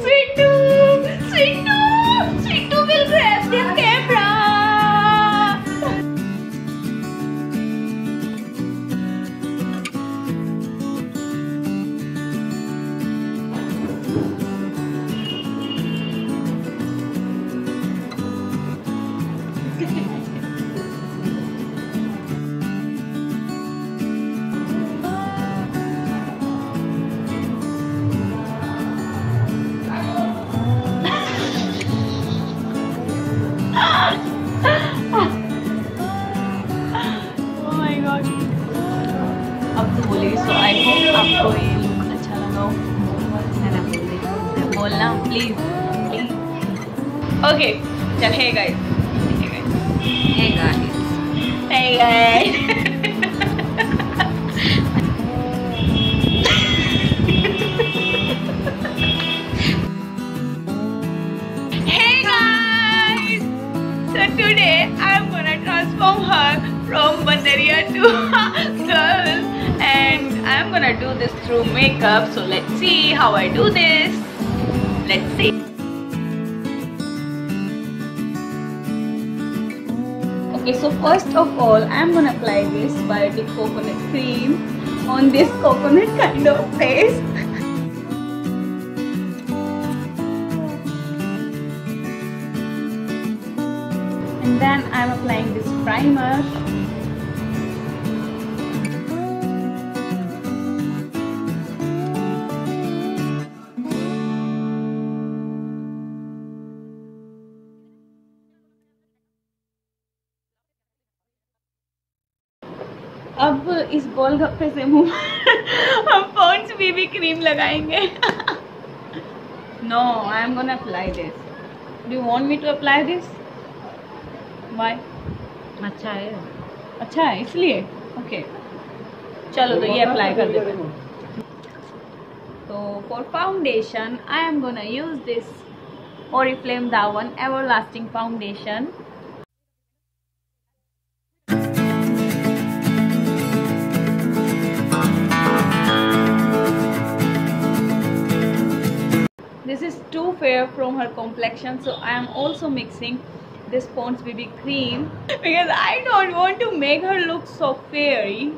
Sweetu! Sweetu! Sweetu will grab the camera! अब तो बोलेगी सो आई होप आपको ये लुक अच्छा लगा हो। बोलना प्लीज प्लीज। ओके चल hey guys hey guys hey guys hey guys, so today I'm gonna transform her from Bandaria to girl, and I'm gonna do this through makeup. So let's see how I do this. Let's see. Okay, so first of all I'm gonna apply this biotic coconut cream on this coconut kind of face. And then I'm applying this primer. अब इस गोलगप्पे से मुंह हम Pond's BB cream लगाएंगे. No, I am gonna apply this. Do you want me to apply this? Why? अच्छा है. अच्छा है इसलिए. Okay. चलो तो ये अप्लाई कर देते हैं. तो for foundation, I am gonna use this Oriflame Dawan Everlasting Foundation. This is too fair from her complexion, so I am also mixing this Pond's BB cream because I don't want to make her look so fairy.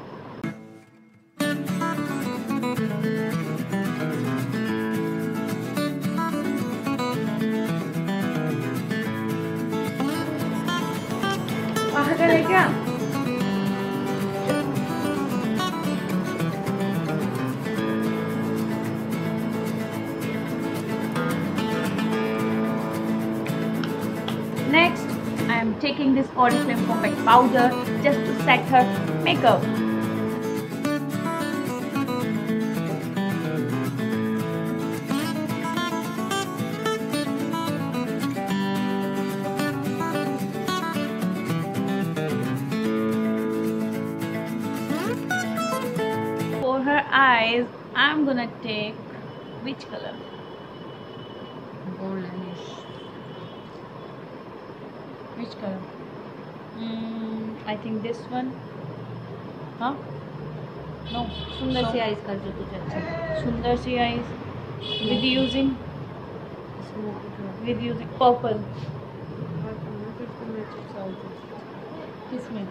क्या? Next, I am taking this Oriflame Compact Powder just to set her makeup. For her eyes, I am gonna take which color? Goldenish. Which color? I think this one. Huh? No. सुंदर सी eyes कर जो तुझे अच्छा लगे. Sundar si eyes with using purple. किसमें?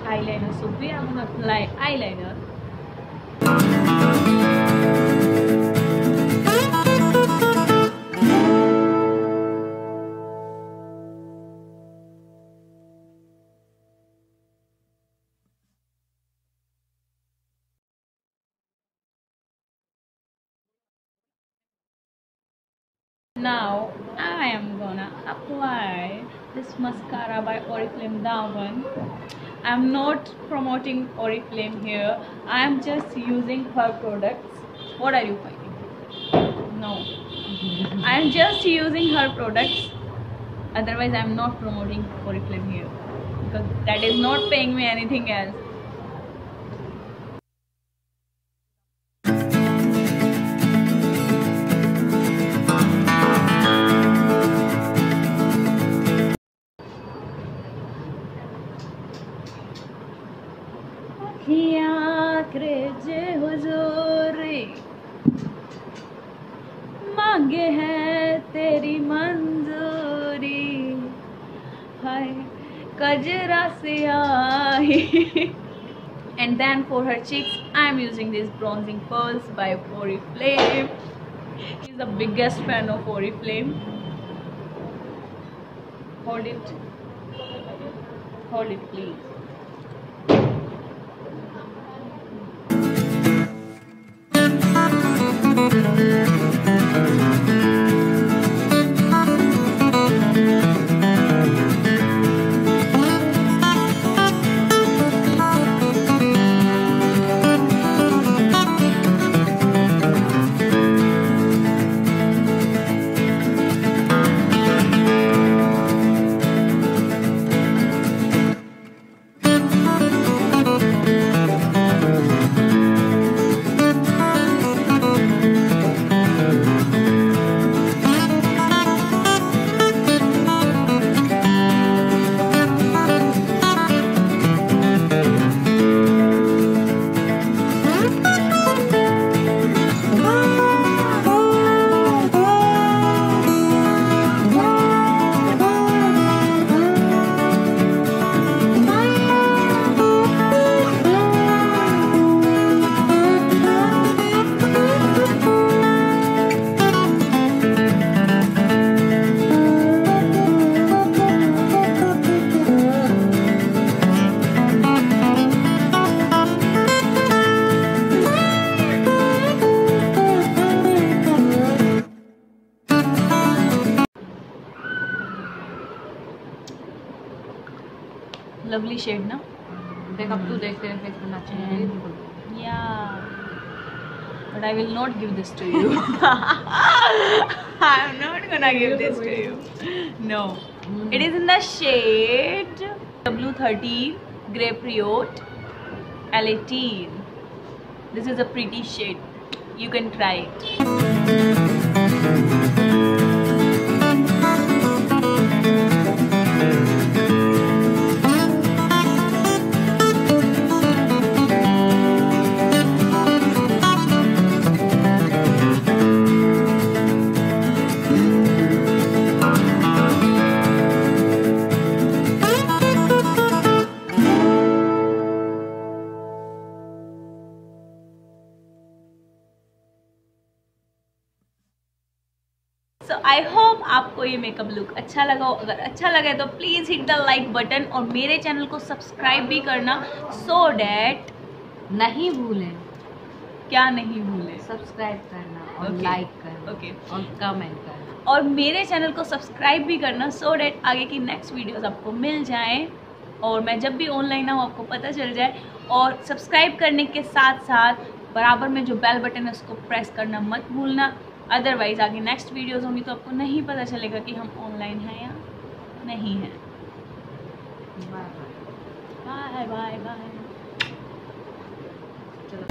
eyeliner. So we are gonna apply eyeliner. Now I am gonna apply this mascara by Oriflame Dawan. I'm not promoting Oriflame here. I am just using her products. What are you finding? No. I am just using her products. Otherwise, I am not promoting Oriflame here because that is not paying me anything else. हुजूरी मांगे है तेरी मंजूरी हाय कजरा से आई. And then for her cheeks I am using these bronzing pearls by Oriflame. She's the biggest fan of Oriflame. Hold it please. Lovely shade ना. देख अब तू देख तेरे फेस पे अच्छा है. Yeah, but I will not give this to you. I am not gonna give this to you. No. It is in the shade W13 Grapefruit L18. This is a pretty shade. You can try it. So I hope आपको ये makeup look अच्छा लगा हो. अगर अच्छा लगे तो please hit the like button और मेरे चैनल को सब्सक्राइब भी करना so that नहीं भूलें. क्या नहीं भूलें? सब्सक्राइब करना और Okay. लाइक करना Okay. और कमेंट करना. और मेरे चैनल को सब्सक्राइब भी करना so that आगे की नेक्स्ट वीडियोस आपको मिल जाएं और मैं जब भी ऑनलाइन आऊँ आपको पता चल जाए. और सब्सक्राइब करने के साथ साथ बराबर में जो बेल बटन है उसको प्रेस करना मत भूलना. अदरवाइज आगे नेक्स्ट वीडियोस होंगी तो आपको नहीं पता चलेगा कि हम ऑनलाइन हैं या नहीं हैं. Bye bye. Bye bye bye. चलो.